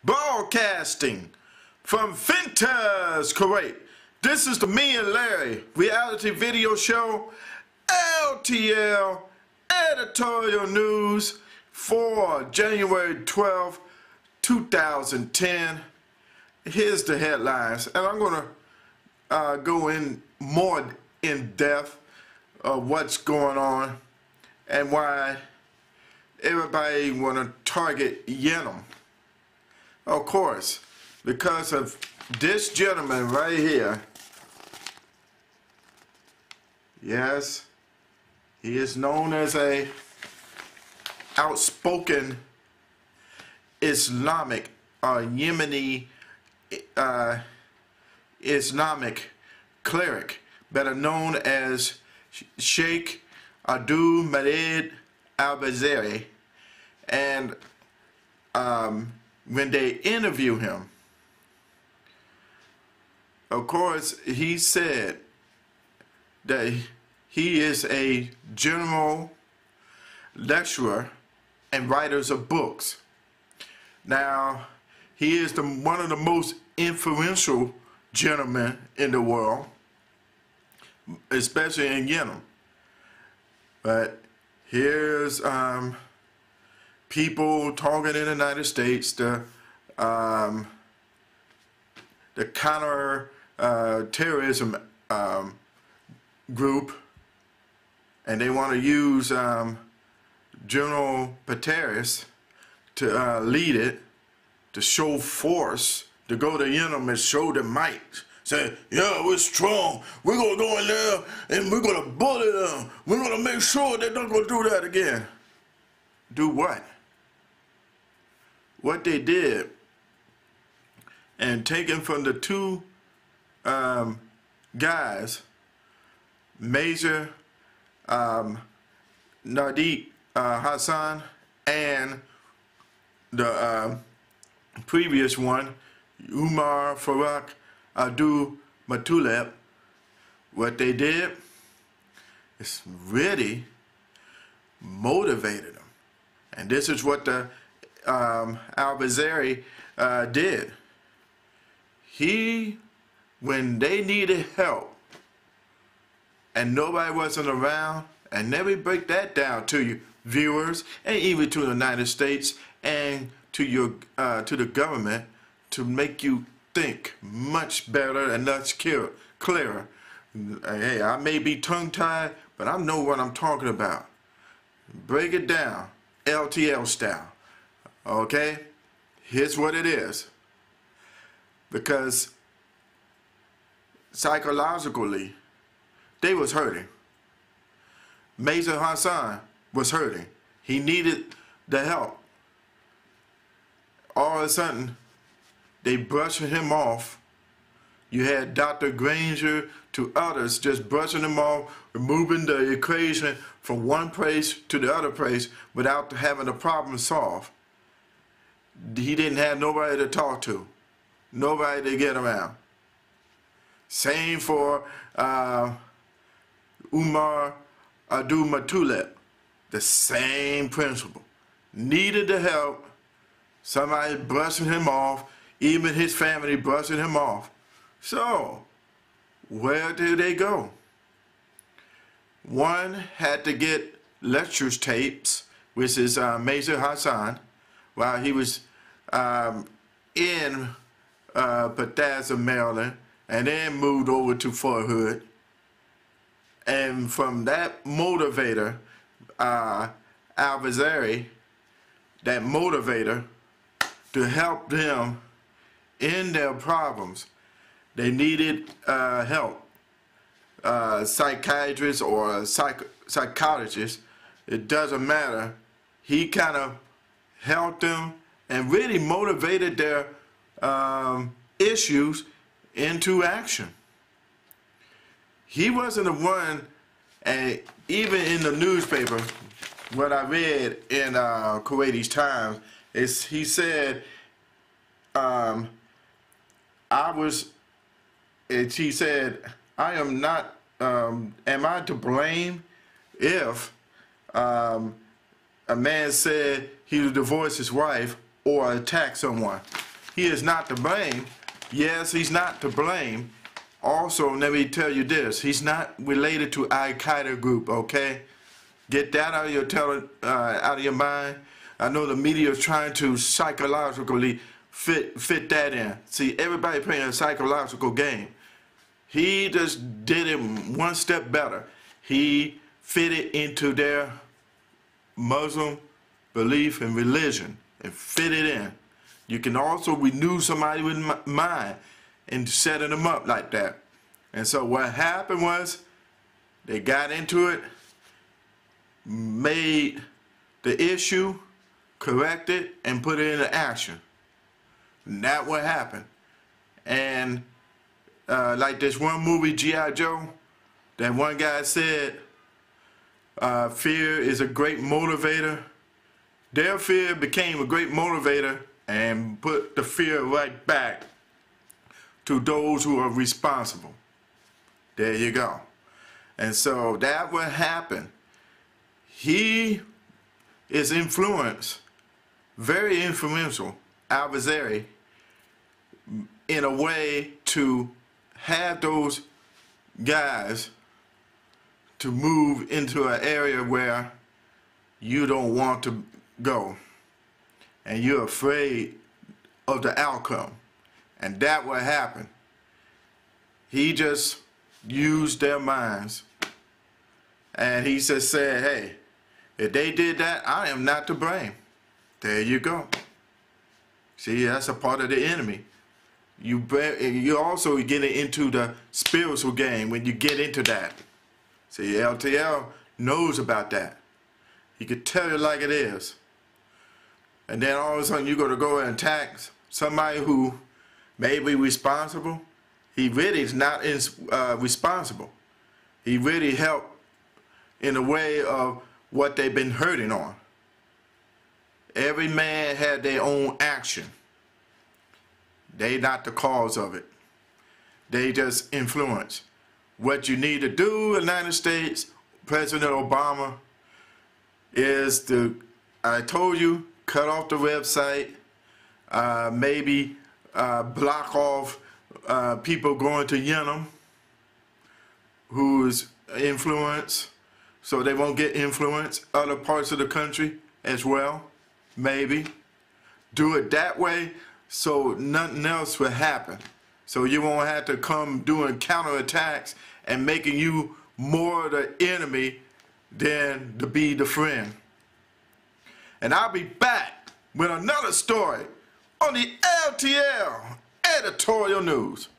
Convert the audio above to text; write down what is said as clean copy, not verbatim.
broadcasting from Fintas, Kuwait. This is the Me and Larry reality video show, LTL editorial news for January 12th, 2010. Here's the headlines, and I'm going to go in more in depth of what's going on and why everybody want to target Yemen. Of course, because of this gentleman right here. Yes, he is known as a outspoken Islamic Yemeni Islamic cleric, better known as Sheikh Abdul Majid Al-Zindani. And when they interview him, of course, he said that he is a general lecturer and writers of books. Now, he is one of the most influential gentlemen in the world, especially in Yemen. But here's people talking in the United States, the counter terrorism group, and they want to use General Petraeus to lead it, to show force, to go to Yemen and show their might. Say, yeah, we're strong. We're going to go in there and we're going to bully them. We're going to make sure they're not going to do that again. Do what? What they did, and taken from the two guys, Major Nadeed Hassan and the previous one, Umar Farak Abdul Matuleb, what they did is really motivated them. And this is what the Al-Zindani did. When they needed help and nobody wasn't around, and let me break that down to you viewers, and even to the United States and to your to the government, to make you think much better and much clearer. Hey, I may be tongue-tied, but I know what I'm talking about. Break it down, LTL style. Okay? Here's what it is. Because psychologically, they was hurting. Major Hassan was hurting. He needed the help. All of a sudden, they brushed him off. You had Dr. Granger to others just brushing him off, removing the equation from one place to the other place without having the problem solved. He didn't have nobody to talk to, nobody to get around. Same for Umar Abdul Matuleb, the same principle. Needed the help, somebody brushing him off, even his family brushing him off. So, where did they go? One had to get lectures tapes, which is Major Hassan, while he was in Bethesda, Maryland, and then moved over to Fort Hood. And from that motivator, Al-Zindani, that motivator, to help them in their problems, they needed help. Psychiatrists or psychologists, it doesn't matter. He kind of helped them and really motivated their issues into action. He wasn't the one, and even in the newspaper, what I read in Kuwaiti Times, is he said, he said, I am not, am I to blame if a man said he would divorce his wife or attack someone? he is not to blame. Yes, he's not to blame. Also, let me tell you this, he's not related to Al-Qaeda group, okay? Get that out of your mind. I know the media is trying to psychologically fit that in. See, everybody playing a psychological game. He just did it one step better. He fitted into their Muslim belief and religion and fit it in. You can also renew somebody with mind and setting them up like that. And so what happened was they got into it, made the issue, corrected, and put it into action. And that's what happened. And like this one movie, G.I. Joe, that one guy said, fear is a great motivator. Their fear became a great motivator and put the fear right back to those who are responsible. There you go. And so that what happened. He is influenced, very influential, adversary, in a way to have those guys to move into an area where you don't want to go and you're afraid of the outcome. And that what happened. He just used their minds and he just said, hey, if they did that, I am not to blame. There you go. See, that's a part of the enemy. You also get into the spiritual game when you get into that. See, LTL knows about that. He could tell you like it is. And then all of a sudden you go and attack somebody who may be responsible. He really is not responsible. He really helped in the way of what they've been hurting on. Every man had their own action. They not the cause of it. They just influence. What you need to do, United States, President Obama, is to, I told you, cut off the website, maybe block off people going to Yemen who's influence, so they won't get influence. Other parts of the country as well, maybe. Do it that way so nothing else will happen. So you won't have to come doing counterattacks and making you more the enemy than to be the friend. And I'll be back with another story on the LTL Editorial News.